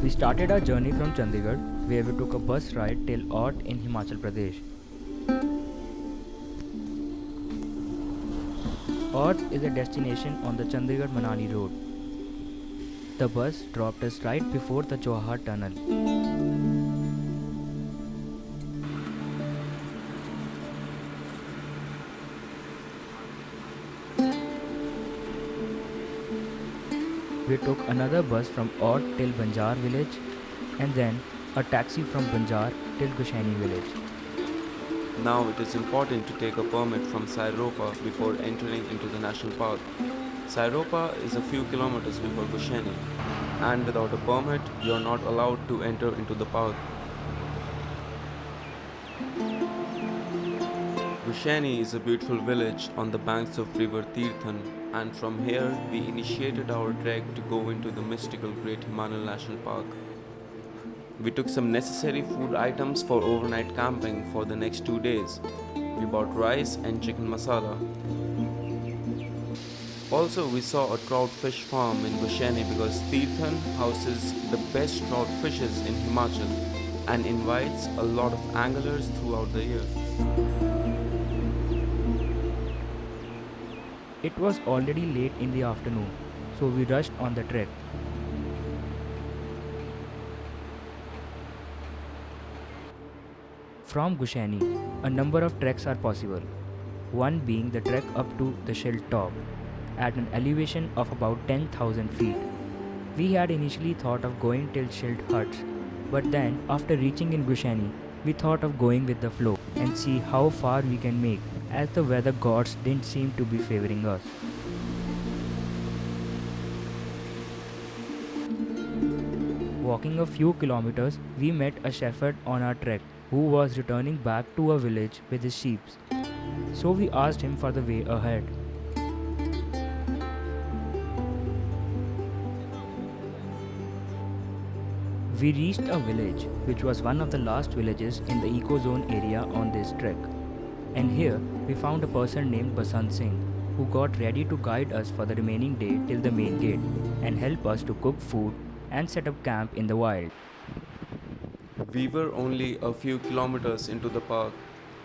We started our journey from Chandigarh, where we took a bus ride till Trout in Himachal Pradesh. Trout is a destination on the Chandigarh-Manali road. The bus dropped us right before the Johar tunnel. We took another bus from Trout till Banjar village and then a taxi from Banjar till Gushaini village. Now it is important to take a permit from Sairopa before entering into the national park. Sairopa is a few kilometers before Gushaini, and without a permit, you are not allowed to enter into the park. Gushaini is a beautiful village on the banks of river Tirthan, and from here we initiated our trek to go into the mystical Great Himalayan National Park. We took some necessary food items for overnight camping for the next 2 days. We bought rice and chicken masala. Also, we saw a trout fish farm in Gushaini because Tirthan houses the best trout fishes in Himachal and invites a lot of anglers throughout the year. It was already late in the afternoon, so we rushed on the trek. From Gushaini, a number of treks are possible, one being the trek up to the Shield top, at an elevation of about 10,000 feet. We had initially thought of going till Shield huts, but then after reaching in Gushaini, we thought of going with the flow and see how far we can make, as the weather gods didn't seem to be favoring us. Walking a few kilometers, we met a shepherd on our trek who was returning back to a village with his sheep. So we asked him for the way ahead. We reached a village which was one of the last villages in the eco-zone area on this trek. And here we found a person named Basant Singh who got ready to guide us for the remaining day till the main gate and help us to cook food and set up camp in the wild. We were only a few kilometers into the park,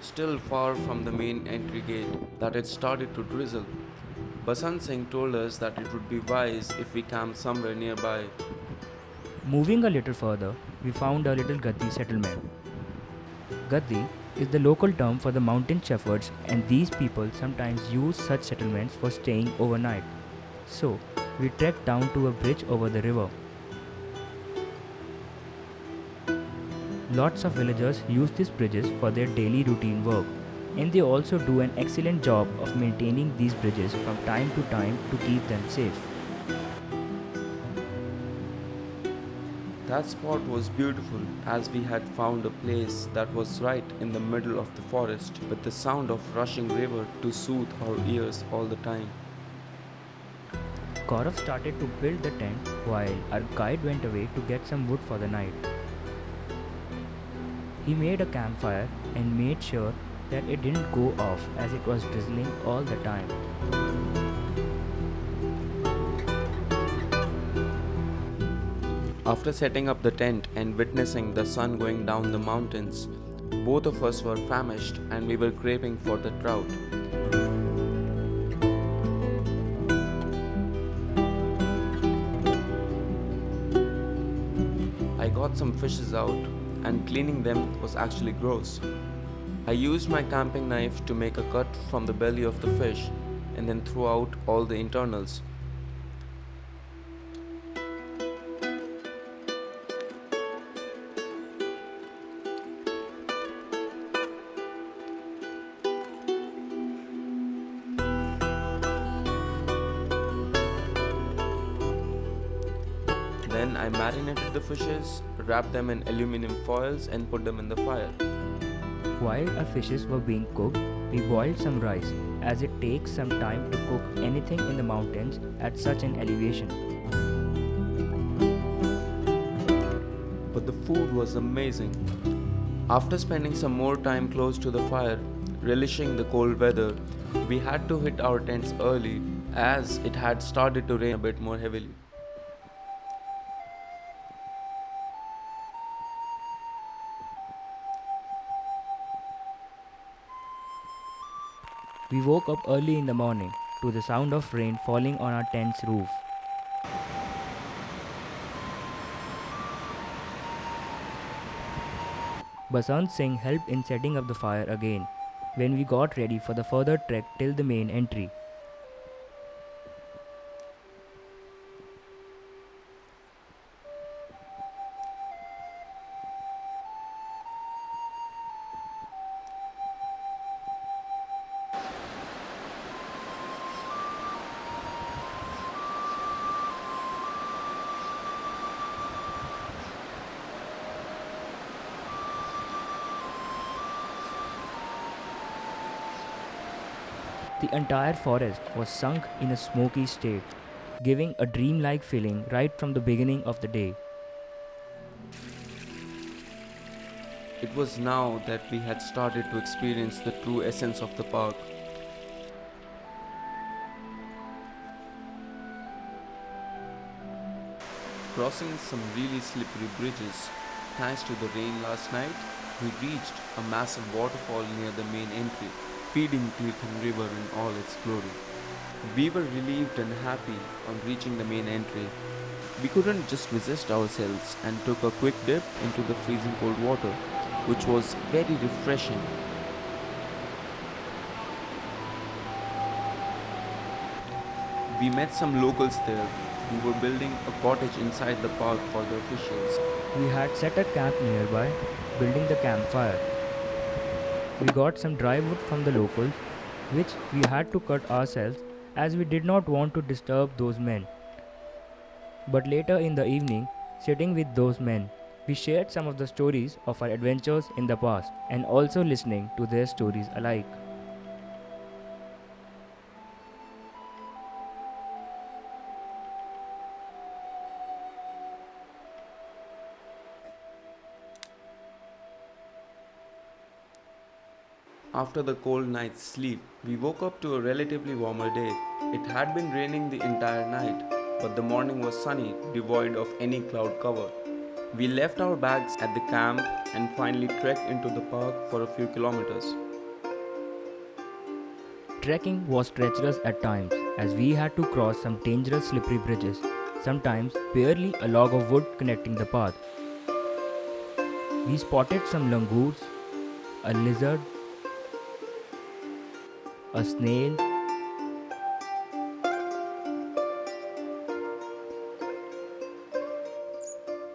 still far from the main entry gate, that it started to drizzle. Basant Singh told us that it would be wise if we camped somewhere nearby. Moving a little further, we found a little Gaddi settlement. Gaddi is the local term for the mountain shepherds, and these people sometimes use such settlements for staying overnight. So, we trekked down to a bridge over the river. Lots of villagers use these bridges for their daily routine work, and they also do an excellent job of maintaining these bridges from time to time to keep them safe. That spot was beautiful as we had found a place that was right in the middle of the forest with the sound of rushing river to soothe our ears all the time. Gaurav started to build the tent while our guide went away to get some wood for the night. He made a campfire and made sure that it didn't go off as it was drizzling all the time. After setting up the tent and witnessing the sun going down the mountains, both of us were famished and we were craving for the trout. I got some fishes out, and cleaning them was actually gross. I used my camping knife to make a cut from the belly of the fish and then threw out all the internals. Then I marinated the fishes, wrapped them in aluminum foils and put them in the fire. While our fishes were being cooked, we boiled some rice as it takes some time to cook anything in the mountains at such an elevation. But the food was amazing. After spending some more time close to the fire, relishing the cold weather, we had to hit our tents early as it had started to rain a bit more heavily. We woke up early in the morning to the sound of rain falling on our tent's roof. Basant Singh helped in setting up the fire again when we got ready for the further trek till the main entry. The entire forest was sunk in a smoky state, giving a dreamlike feeling right from the beginning of the day. It was now that we had started to experience the true essence of the park. Crossing some really slippery bridges, thanks to the rain last night, we reached a massive waterfall near the main entry, feeding Tirthan River in all its glory. We were relieved and happy on reaching the main entry. We couldn't just resist ourselves and took a quick dip into the freezing cold water, which was very refreshing. We met some locals there who were building a cottage inside the park for the officials. We had set a camp nearby, building the campfire. We got some dry wood from the locals, which we had to cut ourselves as we did not want to disturb those men. But later in the evening, sitting with those men, we shared some of the stories of our adventures in the past and also listening to their stories alike. After the cold night's sleep, we woke up to a relatively warmer day. It had been raining the entire night, but the morning was sunny, devoid of any cloud cover. We left our bags at the camp and finally trekked into the park for a few kilometers. Trekking was treacherous at times as we had to cross some dangerous slippery bridges, sometimes barely a log of wood connecting the path. We spotted some langurs, a lizard, a snail,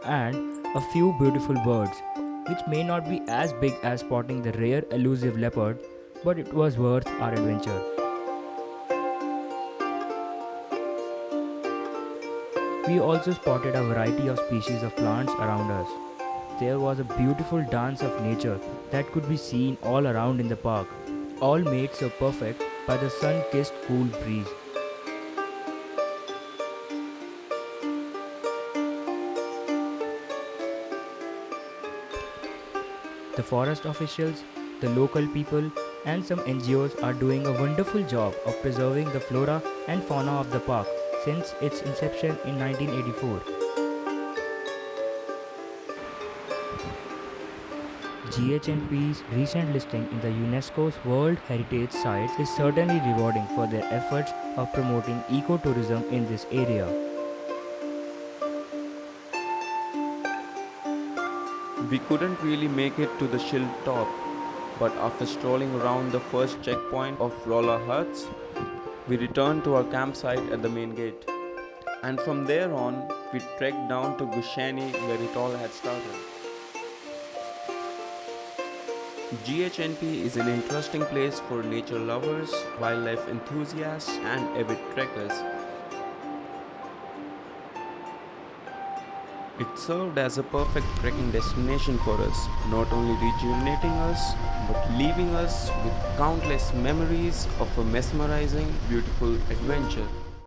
and a few beautiful birds, which may not be as big as spotting the rare elusive leopard, but it was worth our adventure. We also spotted a variety of species of plants around us. There was a beautiful dance of nature that could be seen all around in the park, all made so perfect by the sun-kissed cool breeze. The forest officials, the local people, and some NGOs are doing a wonderful job of preserving the flora and fauna of the park since its inception in 1984. GHNP's recent listing in the UNESCO's World Heritage Site is certainly rewarding for their efforts of promoting ecotourism in this area. We couldn't really make it to the Shield top, but after strolling around the first checkpoint of Rolla Huts, we returned to our campsite at the main gate. And from there on, we trekked down to Gushaini where it all had started. GHNP is an interesting place for nature lovers, wildlife enthusiasts, and avid trekkers. It served as a perfect trekking destination for us, not only rejuvenating us, but leaving us with countless memories of a mesmerizing, beautiful adventure.